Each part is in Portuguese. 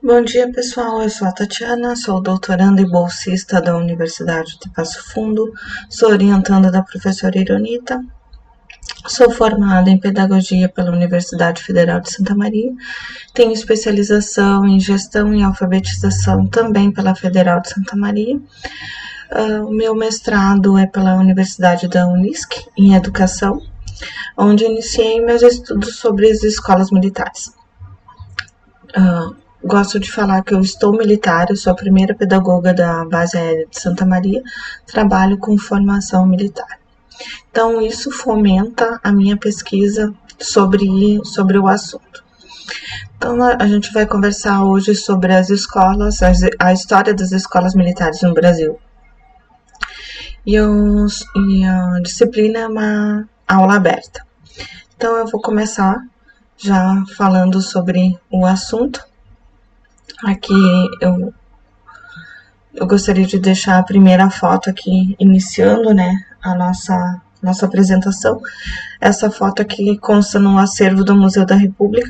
Bom dia, pessoal. Eu sou a Tatiana, sou doutoranda e bolsista da Universidade de Passo Fundo, sou orientanda da professora Ironita, sou formada em Pedagogia pela Universidade Federal de Santa Maria, tenho especialização em Gestão e Alfabetização também pela Federal de Santa Maria. O meu mestrado é pela Universidade da Unisc, em Educação, onde iniciei meus estudos sobre as escolas militares. Gosto de falar que eu estou militar, eu sou a primeira pedagoga da Base Aérea de Santa Maria, trabalho com formação militar. Então, isso fomenta a minha pesquisa sobre o assunto. Então, a gente vai conversar hoje sobre as escolas, a história das escolas militares no Brasil. E a disciplina é uma aula aberta. Então, eu vou começar já falando sobre o assunto. Aqui eu gostaria de deixar a primeira foto aqui, iniciando, né, a nossa apresentação. Essa foto aqui consta no acervo do Museu da República.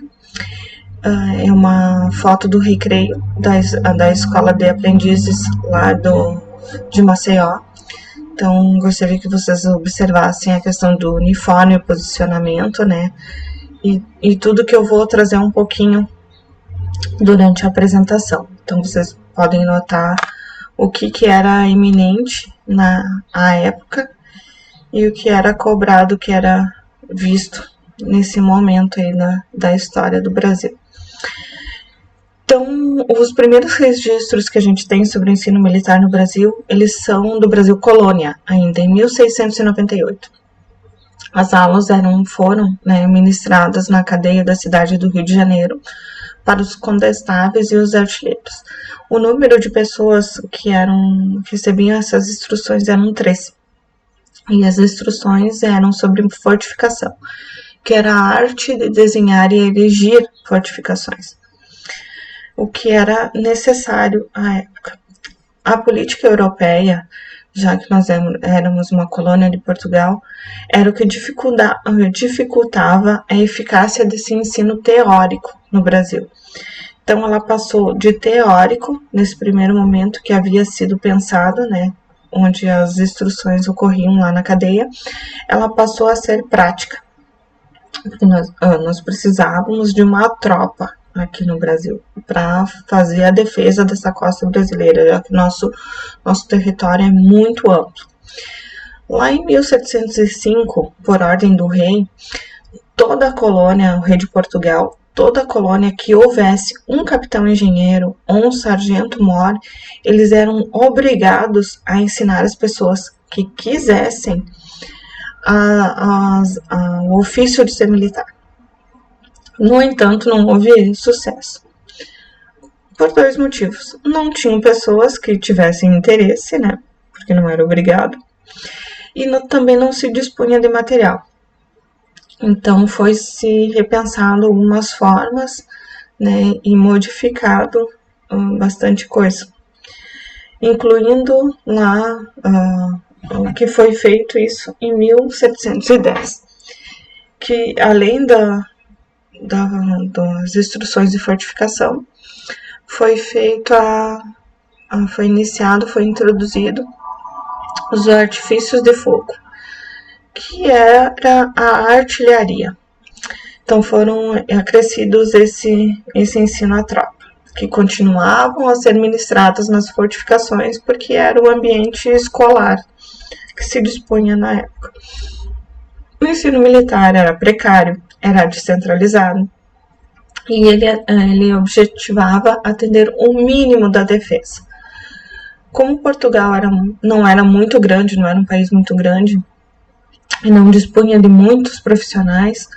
É uma foto do recreio da Escola de Aprendizes lá de Maceió. Então, gostaria que vocês observassem a questão do uniforme, o posicionamento, né, e tudo que eu vou trazer um pouquinho durante a apresentação. Então, vocês podem notar o que era iminente na época e o que era cobrado, o que era visto nesse momento aí da história do Brasil. Então, os primeiros registros que a gente tem sobre o ensino militar no Brasil, eles são do Brasil colônia, ainda em 1698. As aulas foram ministradas na cadeia da cidade do Rio de Janeiro, para os condestáveis e os artilheiros. O número de pessoas que recebiam essas instruções eram 13. E as instruções eram sobre fortificação, que era a arte de desenhar e erigir fortificações, o que era necessário à época. A política europeia, já que nós éramos uma colônia de Portugal, era o que dificultava a eficácia desse ensino teórico no Brasil. Então, ela passou de teórico, nesse primeiro momento que havia sido pensado, né, onde as instruções ocorriam lá na cadeia, ela passou a ser prática, porque nós precisávamos de uma tropa aqui no Brasil para fazer a defesa dessa costa brasileira, já que nosso território é muito amplo. Lá em 1705, por ordem do rei, toda a colônia, o rei de Portugal, toda a colônia que houvesse um capitão engenheiro ou um sargento-mor, eles eram obrigados a ensinar as pessoas que quisessem o ofício de ser militar. No entanto, não houve sucesso. Por dois motivos. Não tinham pessoas que tivessem interesse, né? Porque não era obrigado. E também não se dispunha de material. Então, foi se repensado algumas formas, né? E modificado bastante coisa. Incluindo lá que foi feito isso em 1710. Que além das instruções de fortificação, foi introduzido os artifícios de fogo, que era a artilharia. Então foram acrescidos esse ensino à tropa, que continuavam a ser ministrados nas fortificações, porque era o ambiente escolar que se dispunha na época. O ensino militar era precário, era descentralizado, e ele objetivava atender o mínimo da defesa. Como Portugal não era muito grande, não era um país muito grande, e não dispunha de muitos profissionais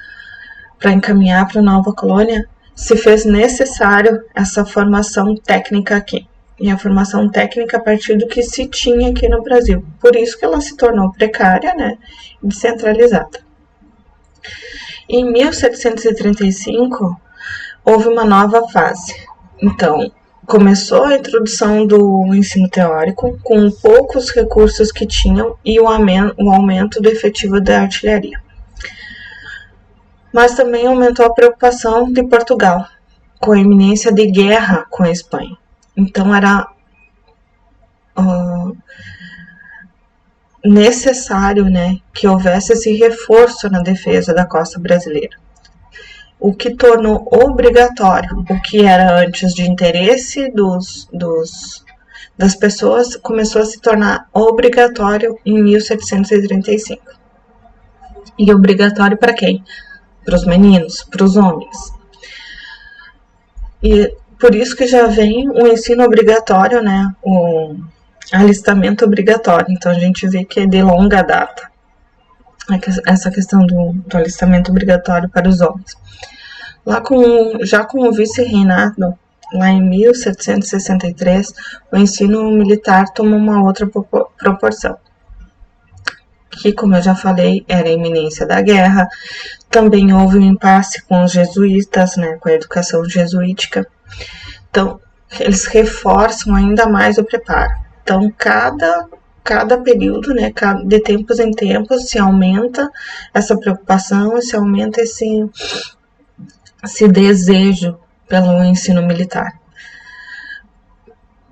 para encaminhar para a nova colônia, se fez necessário essa formação técnica aqui. E a formação técnica a partir do que se tinha aqui no Brasil. Por isso que ela se tornou precária, né, e descentralizada. Em 1735, houve uma nova fase. Então, começou a introdução do ensino teórico, com poucos recursos que tinham, e o aumento do efetivo da artilharia. Mas também aumentou a preocupação de Portugal, com a iminência de guerra com a Espanha. Então era necessário, né, que houvesse esse reforço na defesa da costa brasileira, o que tornou obrigatório o que era antes de interesse das pessoas, começou a se tornar obrigatório em 1735. E obrigatório para quem? Para os meninos, para os homens. E por isso que já vem o ensino obrigatório, né, o alistamento obrigatório. Então a gente vê que é de longa data essa questão do alistamento obrigatório para os homens. Já com o vice-reinado, lá em 1763, o ensino militar tomou uma outra proporção, que, como eu já falei, era a iminência da guerra. Também houve um impasse com os jesuítas, né, com a educação jesuítica. Então, eles reforçam ainda mais o preparo. Então, cada período, né, de tempos em tempos, se aumenta essa preocupação, se aumenta esse desejo pelo ensino militar.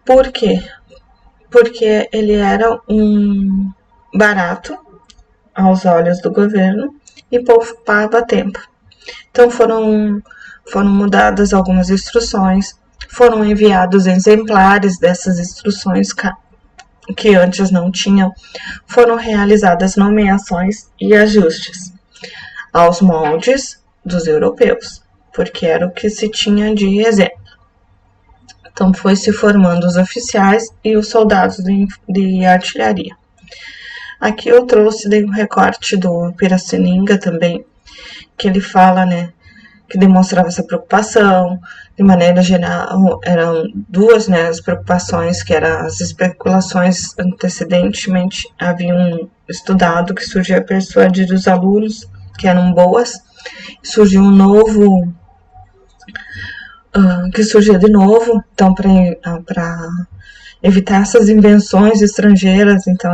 Por quê? Porque ele era um barato aos olhos do governo e poupava tempo. Então foram mudadas algumas instruções, foram enviados exemplares dessas instruções que antes não tinham, foram realizadas nomeações e ajustes aos moldes dos europeus, porque era o que se tinha de exemplo. Então foi se formando os oficiais e os soldados de artilharia. Aqui eu trouxe um recorte do Piratininga também, que ele fala, né, que demonstrava essa preocupação. De maneira geral, eram duas, né, as preocupações, que eram as especulações antecedentemente haviam estudado, que surgia a persuadir os alunos que eram boas, surgiu um novo, que surgia de novo, então para evitar essas invenções estrangeiras, então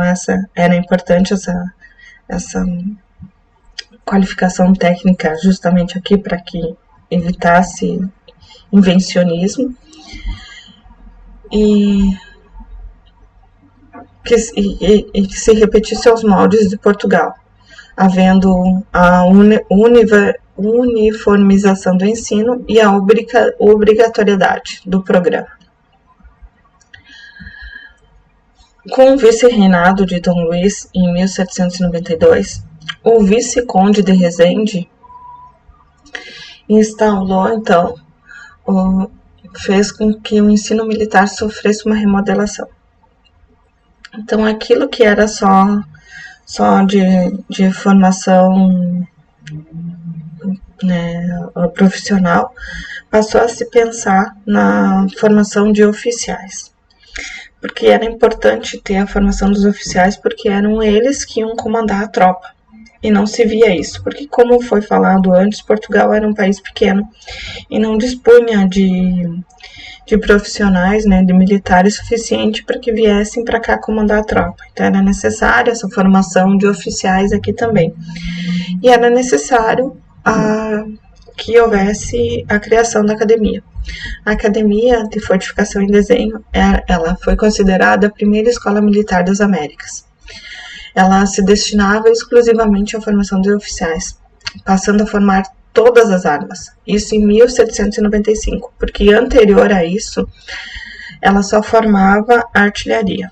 era importante essa qualificação técnica justamente aqui para que evitasse invencionismo e que se repetisse aos moldes de Portugal, havendo a uniformização do ensino e a obrigatoriedade do programa. Com o vice-reinado de Dom Luís, em 1792, o vice-conde de Resende instaurou, então, fez com que o ensino militar sofresse uma remodelação. Então, aquilo que era só de formação, né, profissional, passou a se pensar na formação de oficiais. Porque era importante ter a formação dos oficiais, porque eram eles que iam comandar a tropa. E não se via isso, porque, como foi falado antes, Portugal era um país pequeno e não dispunha de profissionais, né, de militares suficiente para que viessem para cá comandar a tropa. Então era necessária essa formação de oficiais aqui também. E era necessário que houvesse a criação da academia. A Academia de Fortificação e Desenho, ela foi considerada a primeira escola militar das Américas. Ela se destinava exclusivamente à formação de oficiais, passando a formar todas as armas. Isso em 1795, porque anterior a isso, ela só formava a artilharia.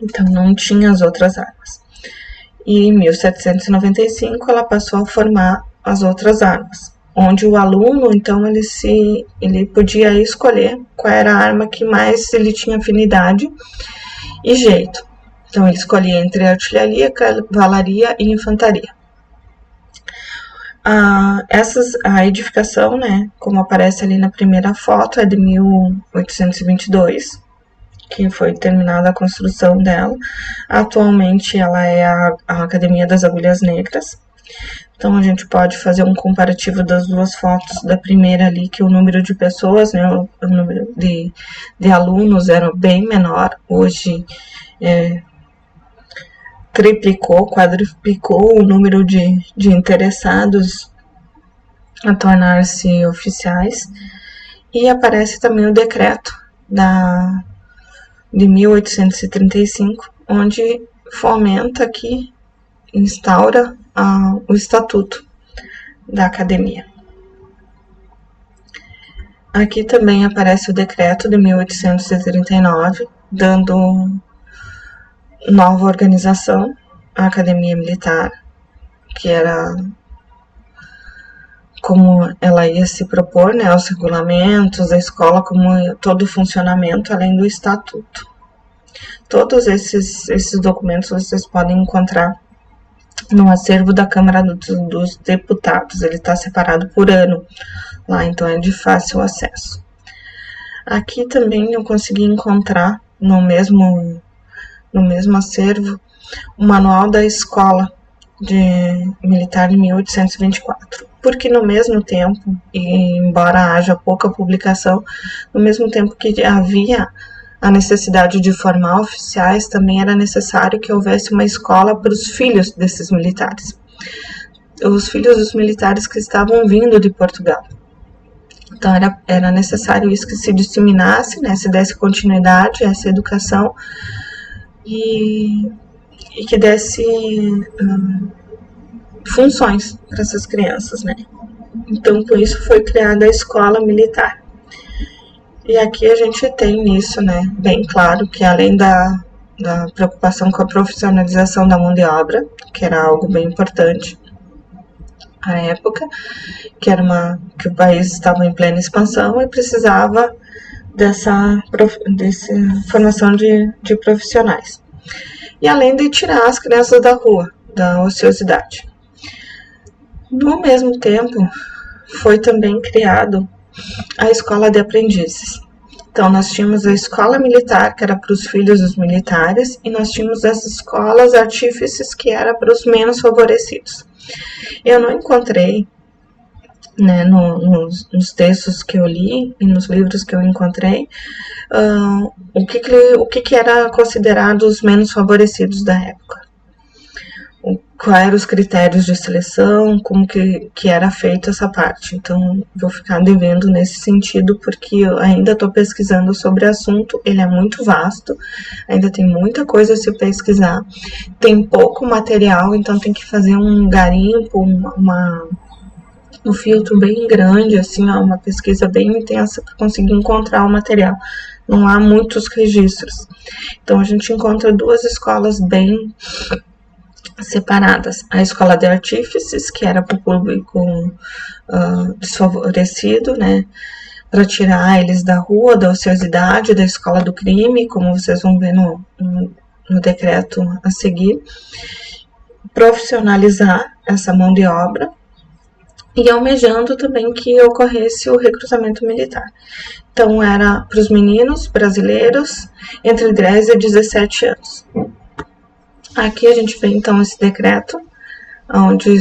Então não tinha as outras armas. E em 1795 ela passou a formar as outras armas, onde o aluno, então, ele podia escolher qual era a arma que mais ele tinha afinidade e jeito. Então, ele escolhia entre artilharia, cavalaria e infantaria. A edificação, né, como aparece ali na primeira foto, é de 1822, que foi terminada a construção dela. Atualmente, ela é a Academia das Agulhas Negras. Então, a gente pode fazer um comparativo das duas fotos. Da primeira ali, que o número de pessoas, né, o número de alunos era bem menor. Hoje, triplicou, quadruplicou o número de interessados a tornar-se oficiais, e aparece também o decreto de 1835, onde fomenta aqui, instaura o estatuto da academia. Aqui também aparece o decreto de 1839, dando nova organização à academia militar, que era como ela ia se propor, né, os regulamentos da escola, como todo o funcionamento, além do estatuto. Todos esses documentos vocês podem encontrar no acervo da Câmara dos Deputados. Ele está separado por ano lá, então é de fácil acesso. Aqui também eu consegui encontrar no mesmo acervo o manual da escola militar de 1824, porque no mesmo tempo, e embora haja pouca publicação, no mesmo tempo que havia a necessidade de formar oficiais, também era necessário que houvesse uma escola para os filhos desses militares, os filhos dos militares que estavam vindo de Portugal. Então era necessário isso, que se disseminasse, né, se desse continuidade a essa educação e que desse funções para essas crianças, né? Então, com isso foi criada a escola militar. E aqui a gente tem nisso, né, bem claro que além da preocupação com a profissionalização da mão de obra, que era algo bem importante à época, que o país estava em plena expansão e precisava dessa formação de profissionais. E além de tirar as crianças da rua, da ociosidade. No mesmo tempo, foi também criado a escola de aprendizes. Então, nós tínhamos a escola militar, que era para os filhos dos militares, e nós tínhamos as escolas artífices, que era para os menos favorecidos. Eu não encontrei, né, nos textos que eu li e nos livros que eu encontrei, o que era considerado os menos favorecidos da época. Quais eram os critérios de seleção, como que era feita essa parte. Então, vou ficar devendo nesse sentido, porque eu ainda estou pesquisando sobre o assunto, ele é muito vasto, ainda tem muita coisa a se pesquisar, tem pouco material, então tem que fazer um garimpo, um filtro bem grande, assim, uma pesquisa bem intensa para conseguir encontrar o material. Não há muitos registros. Então, a gente encontra duas escolas bem separadas. A escola de artífices, que era para o público desfavorecido, né, para tirar eles da rua, da ociosidade, da escola do crime, como vocês vão ver no decreto a seguir, profissionalizar essa mão de obra e almejando também que ocorresse o recrutamento militar. Então, era para os meninos brasileiros entre 10 e 17 anos. Aqui a gente vê, então, esse decreto, onde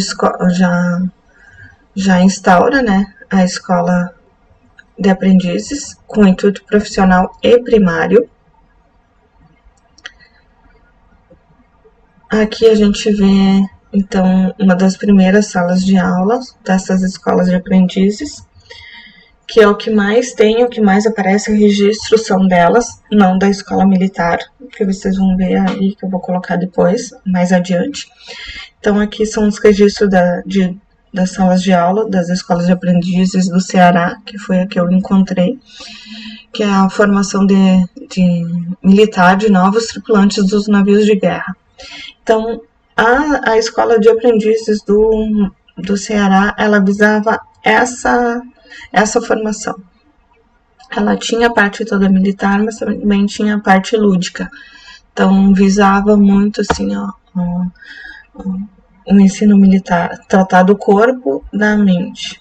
já instaura, né, a escola de aprendizes com intuito profissional e primário. Aqui a gente vê, então, uma das primeiras salas de aula dessas escolas de aprendizes, que é o que mais tem, o que mais aparece registros são delas, não da escola militar, que vocês vão ver aí, que eu vou colocar depois, mais adiante. Então, aqui são os registros das salas de aula, das escolas de aprendizes do Ceará, que foi a que eu encontrei, que é a formação de militar de novos tripulantes dos navios de guerra. Então, a escola de aprendizes do Ceará, ela visava essa formação. Ela tinha a parte toda militar, mas também tinha a parte lúdica. Então, visava muito, assim, o ensino militar, tratar do corpo, da mente,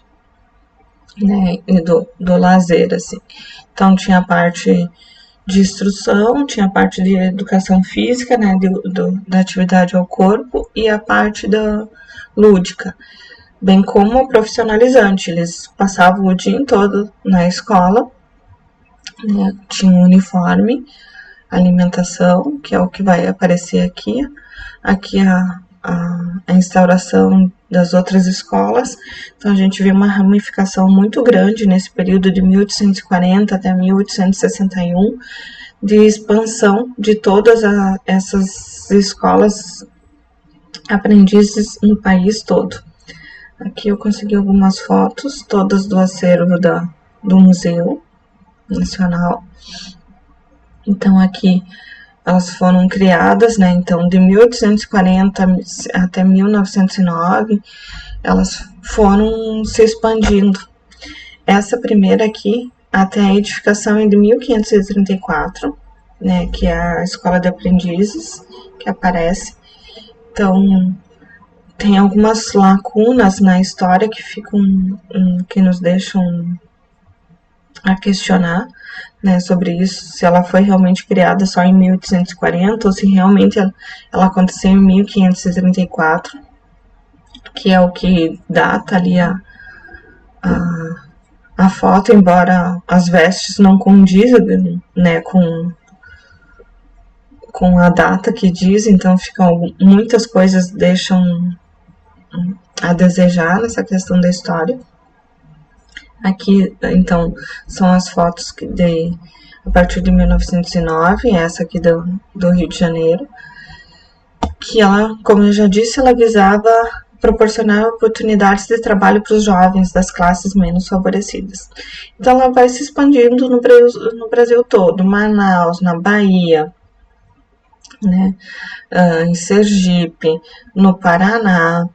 né, e do lazer, assim. Então, tinha a parte de instrução, tinha a parte de educação física, né, da atividade ao corpo, e a parte da lúdica, bem como profissionalizante. Eles passavam o dia todo na escola, né, tinha um uniforme, alimentação, que é o que vai aparecer aqui a instauração das outras escolas. Então a gente vê uma ramificação muito grande nesse período de 1840 até 1861 de expansão de todas essas escolas aprendizes no país todo. Aqui eu consegui algumas fotos, todas do acervo do Museu Nacional. Então aqui elas foram criadas, né? Então de 1840 até 1909, elas foram se expandindo. Essa primeira aqui, até a edificação é de 1534, né? Que é a Escola de Aprendizes, que aparece. Então, tem algumas lacunas na história que que nos deixam a questionar, né, sobre isso, se ela foi realmente criada só em 1840 ou se realmente ela aconteceu em 1534, que é o que data ali a foto, embora as vestes não condizem, né, com a data que diz, então muitas coisas deixam a desejar nessa questão da história. Aqui, então, são as fotos a partir de 1909, essa aqui do Rio de Janeiro, que ela, como eu já disse, ela visava proporcionar oportunidades de trabalho para os jovens das classes menos favorecidas. Então, ela vai se expandindo no Brasil todo, Manaus, na Bahia, né, em Sergipe, no Paraná,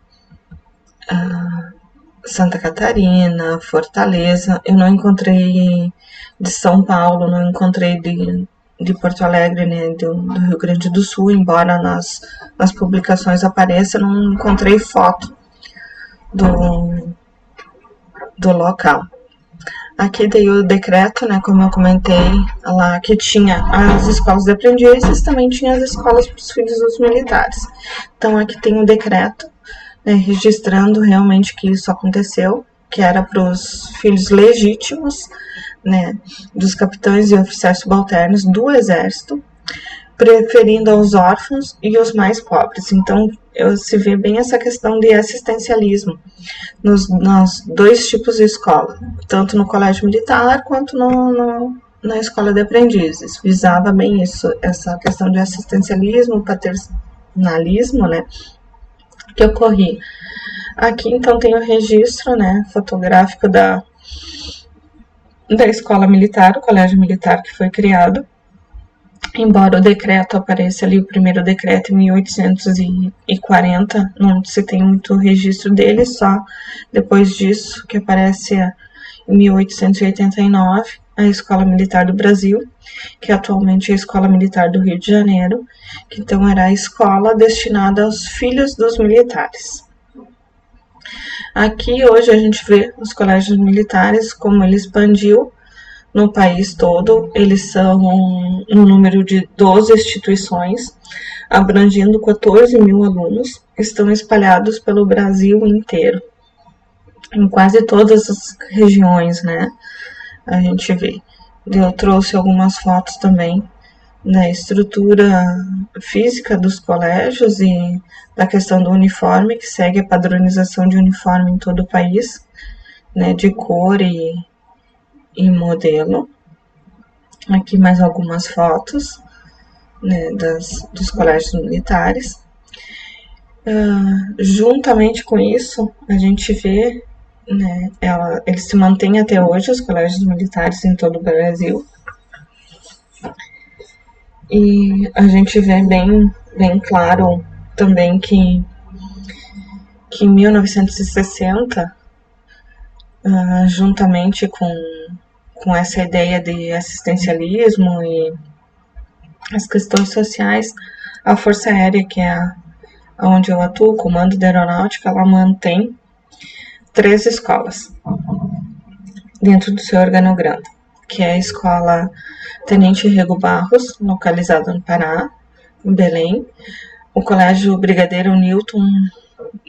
Santa Catarina, Fortaleza. Eu não encontrei de São Paulo, não encontrei de Porto Alegre, né, do Rio Grande do Sul, embora nas publicações apareça, não encontrei foto do local. Aqui daí o decreto, né, como eu comentei, lá que tinha as escolas de aprendizes, também tinha as escolas para os filhos dos militares. Então aqui tem o decreto, né, registrando realmente que isso aconteceu, que era para os filhos legítimos, né, dos capitães e oficiais subalternos do Exército, preferindo aos órfãos e os mais pobres. Então, se vê bem essa questão de assistencialismo nos dois tipos de escola, tanto no colégio militar quanto na escola de aprendizes. Visava bem isso, essa questão de assistencialismo, paternalismo, né, que ocorria. Aqui, então, tem o registro, né, fotográfico da escola militar, o colégio militar que foi criado, embora o decreto apareça ali, o primeiro decreto em 1840, não se tem muito registro dele, só depois disso que aparece em 1889 a Escola Militar do Brasil, que atualmente é a Escola Militar do Rio de Janeiro, que então era a escola destinada aos filhos dos militares. Aqui hoje a gente vê os colégios militares, como ele expandiu no país todo. Eles são um número de 12 instituições, abrangindo 14 mil alunos, estão espalhados pelo Brasil inteiro, em quase todas as regiões, né? A gente vê. Eu trouxe algumas fotos também da estrutura física dos colégios e da questão do uniforme, que segue a padronização de uniforme em todo o país, né, de cor e modelo. Aqui mais algumas fotos, né, dos colégios militares. Juntamente com isso, a gente vê, né, eles se mantêm até hoje, os colégios militares em todo o Brasil. E a gente vê bem claro também que em 1960, juntamente com essa ideia de assistencialismo e as questões sociais, a Força Aérea, que é onde eu atuo, o Comando da Aeronáutica, ela mantém 3 escolas dentro do seu organograma, que é a Escola Tenente Rego Barros, localizada no Pará, em Belém, o Colégio Brigadeiro Newton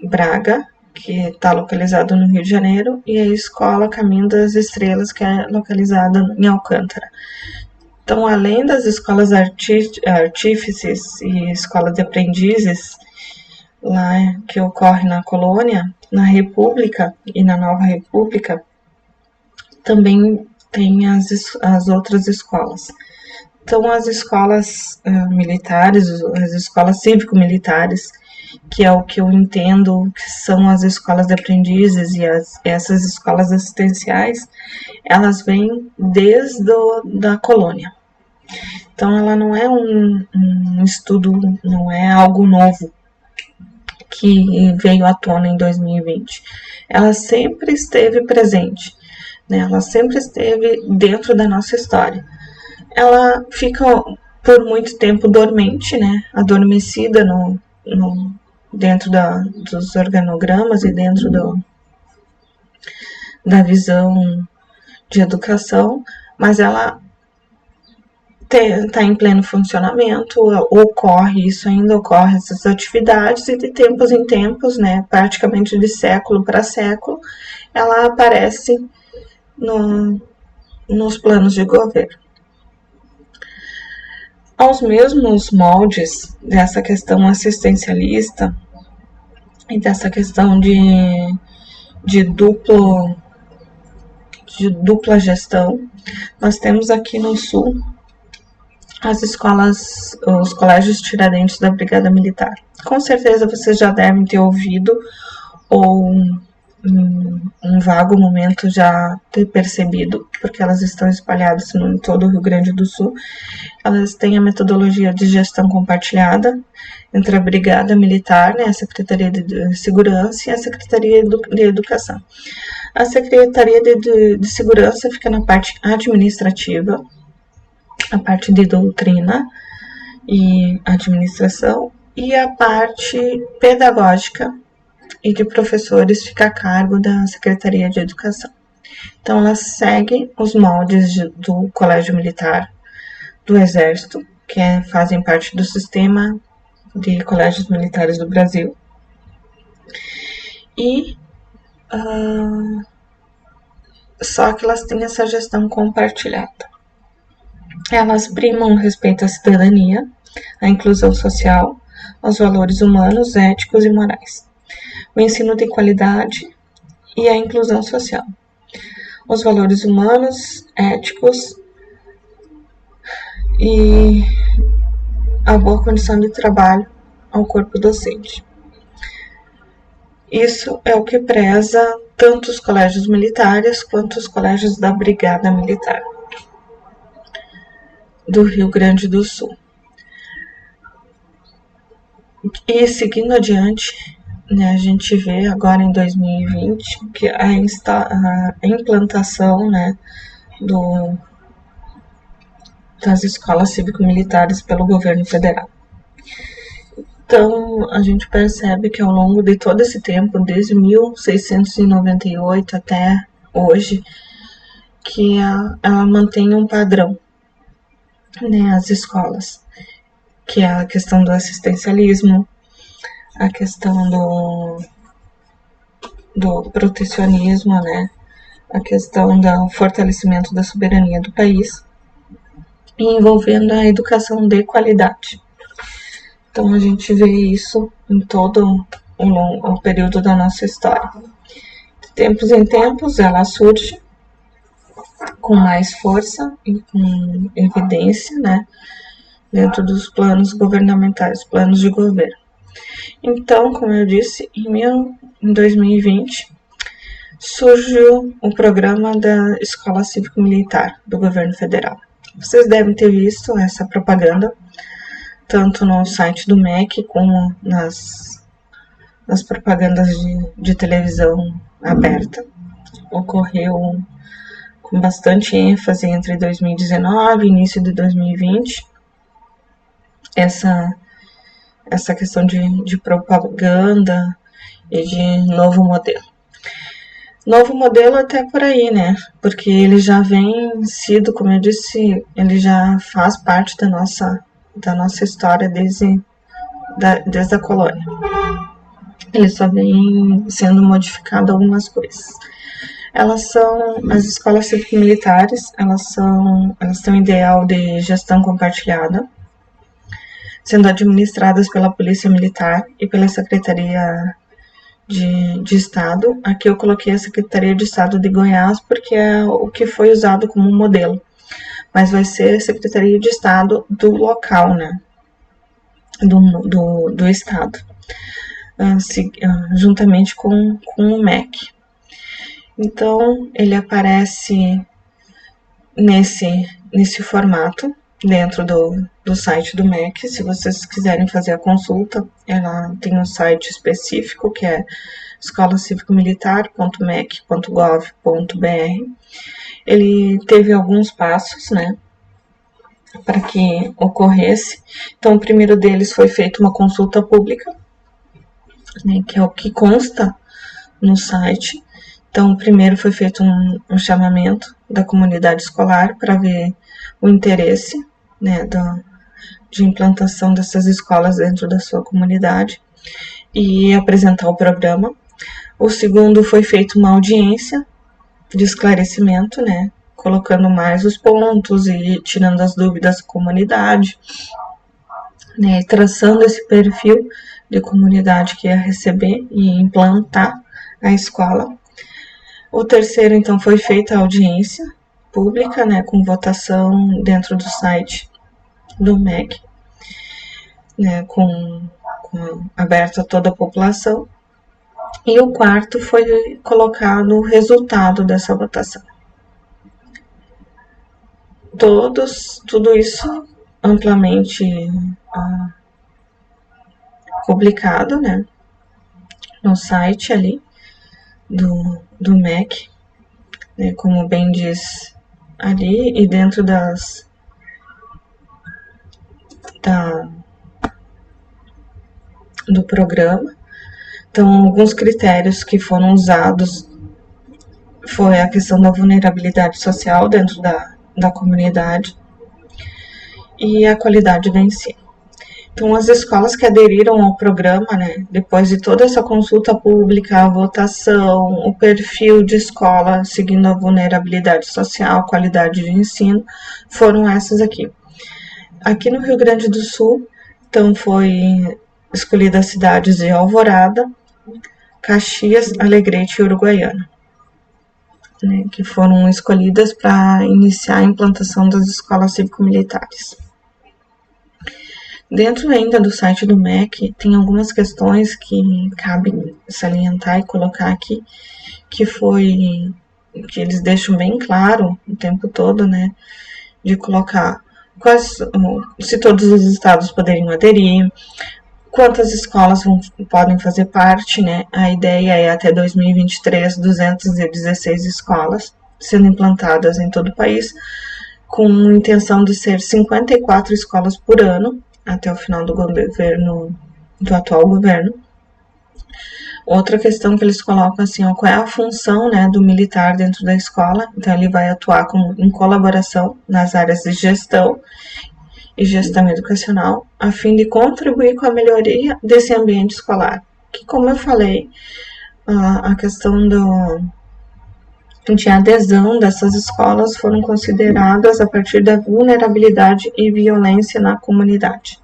Braga, que está localizado no Rio de Janeiro, e a Escola Caminho das Estrelas, que é localizada em Alcântara. Então, além das escolas artífices e escola de aprendizes, lá que ocorre na colônia, na República e na Nova República, também tem as outras escolas. Então, as escolas militares, as escolas cívico-militares, que é o que eu entendo que são as escolas de aprendizes e essas escolas assistenciais, elas vêm desde da colônia. Então, ela não é um estudo, não é algo novo que veio à tona em 2020. Ela sempre esteve presente, né? Ela sempre esteve dentro da nossa história. Ela fica por muito tempo dormente, né? Adormecida dentro dos organogramas e dentro da visão de educação, mas ela está em pleno funcionamento, isso ainda ocorre, essas atividades, e de tempos em tempos, né, praticamente de século para século, ela aparece nos planos de governo. Aos mesmos moldes dessa questão assistencialista e dessa questão de dupla gestão, nós temos aqui no Sul as escolas, os colégios Tiradentes da Brigada Militar. Com certeza vocês já devem ter ouvido ou um vago momento já ter percebido, porque elas estão espalhadas em todo o Rio Grande do Sul. Elas têm a metodologia de gestão compartilhada entre a Brigada Militar, né, a Secretaria de Segurança e a Secretaria de Educação. A Secretaria de Segurança fica na parte administrativa, a parte de doutrina e administração, e a parte pedagógica e de professores fica a cargo da Secretaria de Educação. Então, ela segue os moldes do Colégio Militar do Exército, que fazem parte do sistema de colégios militares do Brasil. E só que elas têm essa gestão compartilhada. Elas primam o respeito à cidadania, à inclusão social, aos valores humanos, éticos e morais, o ensino de qualidade e a inclusão social, os valores humanos, éticos e a boa condição de trabalho ao corpo docente. Isso é o que preza tanto os colégios militares quanto os colégios da Brigada Militar do Rio Grande do Sul. E seguindo adiante, né, a gente vê agora em 2020 que a implantação, né, das escolas cívico-militares pelo governo federal. Então, a gente percebe que ao longo de todo esse tempo, desde 1698 até hoje, que ela mantém um padrão, né, as escolas, que é a questão do assistencialismo, a questão do protecionismo, né, a questão do fortalecimento da soberania do país, e envolvendo a educação de qualidade. Então, a gente vê isso em todo o período da nossa história. De tempos em tempos, ela surge com mais força e com evidência, né, dentro dos planos governamentais, planos de governo. Então, como eu disse, em 2020, surgiu o programa da Escola Cívico-Militar do governo federal. Vocês devem ter visto essa propaganda, tanto no site do MEC como nas propagandas de televisão aberta. Ocorreu com bastante ênfase entre 2019 e início de 2020, essa questão de propaganda e de novo modelo. Novo modelo até por aí, né? Porque ele já vem sido, como eu disse, ele já faz parte da nossa história desde a colônia. Ele só vem sendo modificado algumas coisas. As escolas cívico-militares, elas têm um ideal de gestão compartilhada, sendo administradas pela Polícia Militar e pela Secretaria de Estado. Aqui eu coloquei a Secretaria de Estado de Goiás porque é o que foi usado como modelo, mas vai ser a Secretaria de Estado do local, né, do Estado, juntamente com o MEC. Então, ele aparece nesse formato dentro do site do MEC. Se vocês quiserem fazer a consulta, ela tem um site específico que é escolacivicomilitar.mec.gov.br. Ele teve alguns passos, né, para que ocorresse. Então, o primeiro deles foi feita uma consulta pública, né, que é o que consta no site. Então, primeiro foi feito um chamamento da comunidade escolar para ver o interesse, né, de implantação dessas escolas dentro da sua comunidade e apresentar o programa. O segundo foi feita uma audiência de esclarecimento, né, colocando mais os pontos e tirando as dúvidas da comunidade, né, traçando esse perfil de comunidade que ia receber e implantar a escola. O terceiro, então, foi feita a audiência pública, né, com votação dentro do site do MEC, né, aberto a toda a população. E o quarto foi colocado o resultado dessa votação. Tudo isso amplamente publicado, né, no site ali do MEC, né, como bem diz ali, e dentro do programa. Então, alguns critérios que foram usados foi a questão da vulnerabilidade social dentro da comunidade e a qualidade do ensino. Então, as escolas que aderiram ao programa, né, depois de toda essa consulta pública, a votação, o perfil de escola, seguindo a vulnerabilidade social, qualidade de ensino, foram essas aqui. Aqui no Rio Grande do Sul, então, foi escolhida as cidades de Alvorada, Caxias, Alegrete e Uruguaiana, né, que foram escolhidas para iniciar a implantação das escolas cívico-militares. Dentro ainda do site do MEC, tem algumas questões que cabe salientar e colocar aqui, que eles deixam bem claro o tempo todo, né, de colocar se todos os estados poderiam aderir, quantas escolas podem fazer parte, né, a ideia é até 2023, 216 escolas sendo implantadas em todo o país, com intenção de ser 54 escolas por ano, até o final do atual governo. Outra questão que eles colocam assim, qual é a função, né, do militar dentro da escola? Então, ele vai atuar em colaboração nas áreas de gestão e gestão educacional, a fim de contribuir com a melhoria desse ambiente escolar. Que, como eu falei, a questão de adesão dessas escolas foram consideradas a partir da vulnerabilidade e violência na comunidade.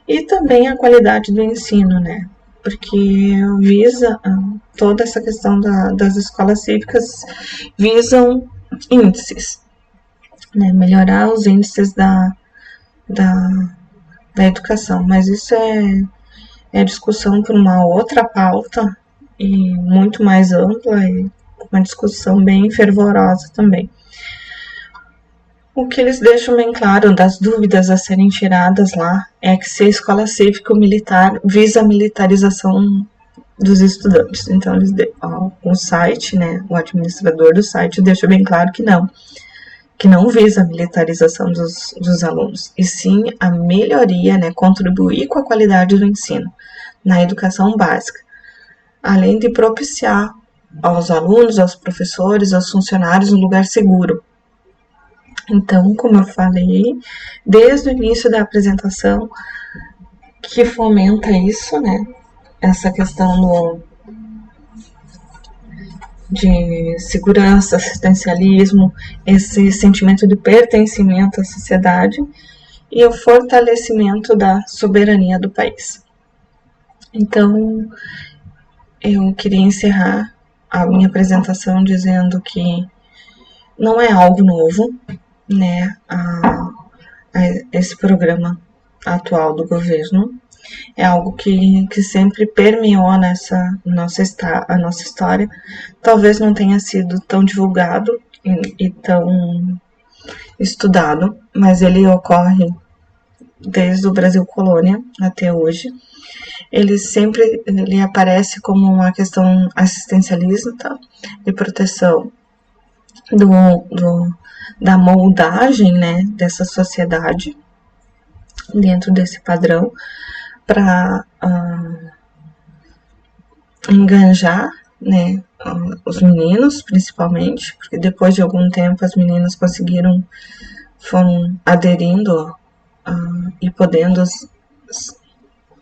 E também a qualidade do ensino, né? Porque visa toda essa questão das escolas cívicas, visam índices, né? Melhorar os índices da educação, mas isso é discussão por uma outra pauta e muito mais ampla e uma discussão bem fervorosa também. O que eles deixam bem claro das dúvidas a serem tiradas lá é que se a escola cívico-militar visa a militarização dos estudantes. Então, o site, né, o administrador do site deixa bem claro que não visa a militarização dos alunos, e sim a melhoria, né, contribuir com a qualidade do ensino na educação básica, além de propiciar aos alunos, aos professores, aos funcionários um lugar seguro. Então, como eu falei, desde o início da apresentação, que fomenta isso, né, essa questão de segurança, assistencialismo, esse sentimento de pertencimento à sociedade e o fortalecimento da soberania do país. Então, eu queria encerrar a minha apresentação dizendo que não é algo novo, né, esse programa atual do governo. É algo que sempre permeou a nossa história. Talvez não tenha sido tão divulgado e tão estudado, mas ele ocorre desde o Brasil colônia até hoje. Ele aparece como uma questão assistencialista, de proteção da moldagem, né, dessa sociedade dentro desse padrão, para enganjar, né, os meninos, principalmente, porque depois de algum tempo as meninas foram aderindo e podendo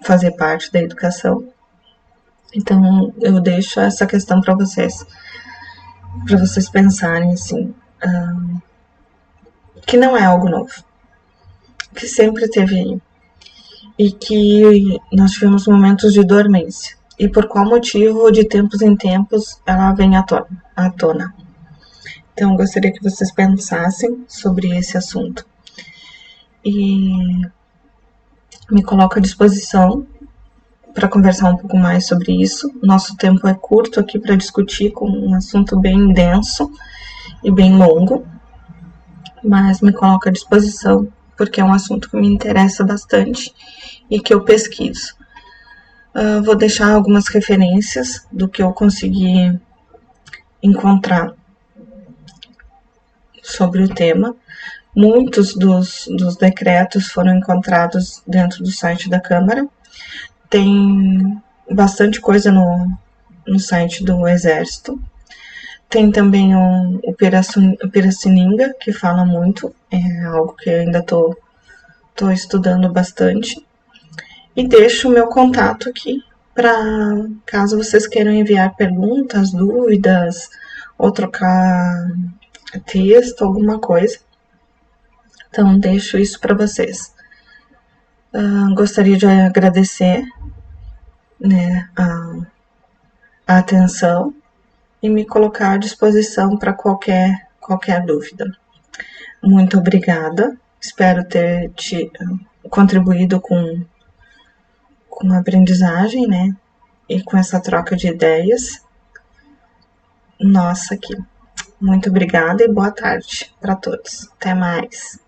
fazer parte da educação. Então, eu deixo essa questão para vocês pensarem assim, que não é algo novo, que sempre teve aí, e que nós tivemos momentos de dormência. E por qual motivo, de tempos em tempos, ela vem à tona. Então, eu gostaria que vocês pensassem sobre esse assunto. E me coloco à disposição para conversar um pouco mais sobre isso. Nosso tempo é curto aqui para discutir com um assunto bem denso e bem longo, mas me coloco à disposição porque é um assunto que me interessa bastante e que eu pesquiso. Vou deixar algumas referências do que eu consegui encontrar sobre o tema. Muitos dos decretos foram encontrados dentro do site da Câmara. Tem bastante coisa no site do Exército. Tem também o Piratininga, que fala muito, é algo que eu ainda estou estudando bastante. E deixo o meu contato aqui para caso vocês queiram enviar perguntas, dúvidas ou trocar texto, alguma coisa. Então, deixo isso para vocês. Gostaria de agradecer, né, a atenção e me colocar à disposição para qualquer dúvida. Muito obrigada. Espero ter te contribuído com a aprendizagem, né? E com essa troca de ideias. Nossa, aqui. Muito obrigada e boa tarde para todos. Até mais.